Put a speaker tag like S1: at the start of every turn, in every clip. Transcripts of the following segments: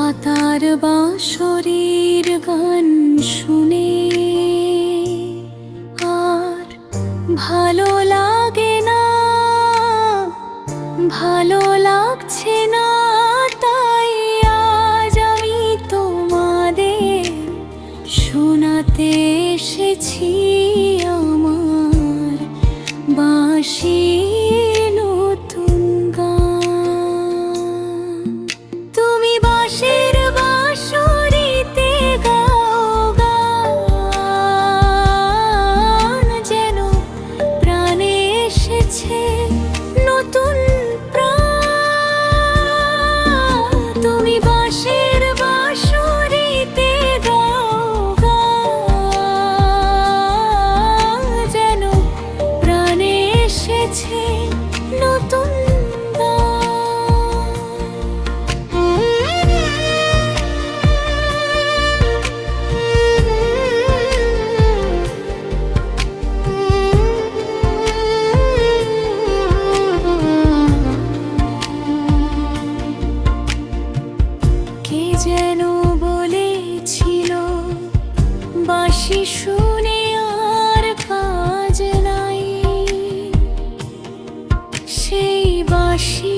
S1: আতার বাঁশরীর গান শুনে আর ভালো লাগে না, ভালো লাগছে না, তাই আজ আমি তোমাদের শোনাতে এসেছি আমার বাঁশির নতুন গান। তুমি বাঁশির বাঁশরিতে গাও গান, যেন প্রাণে এসেছে নতুন প্রাণ। তুমি বাঁশির বাঁশরিতে গাও গান, যেন প্রাণে এসেছে নতুন যেন বলেছিল বাঁশি শুনে আর কাজ নাই, সেই বাঁশি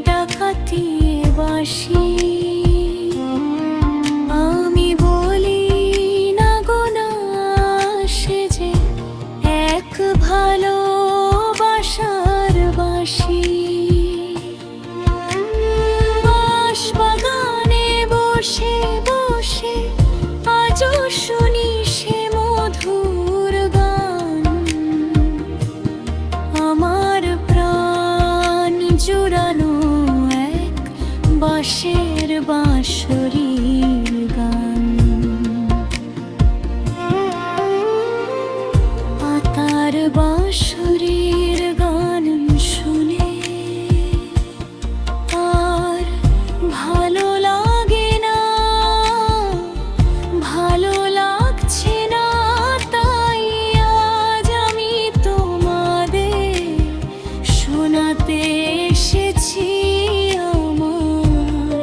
S1: ডাকাতিয়ে বাঁশি। আমি বলি না গো না, সে যে এক ভালোবাসার বাঁশি। বসে বসে আজও শুনি সে মধুর গান, আমার প্রাণ জুড়ানো এক বাঁশের বাঁশরীর গান। আতার বাঁশরীর গান শুনে আর ভালো লাগে না, ভালো লাগছে না, তাই আজ আমি তোমাদের শোনাতে এসেছি আমার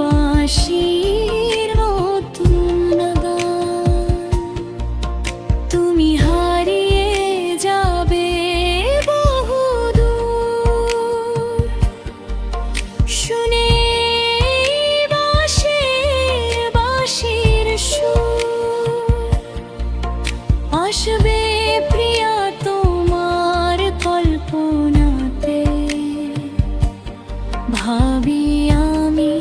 S1: বাঁশির নতুন গান। তুমি হারিয়ে যাবে বহুদূর শুনে আসবে প্রিয়া তোমার কল্পনাতে, ভাবি আমি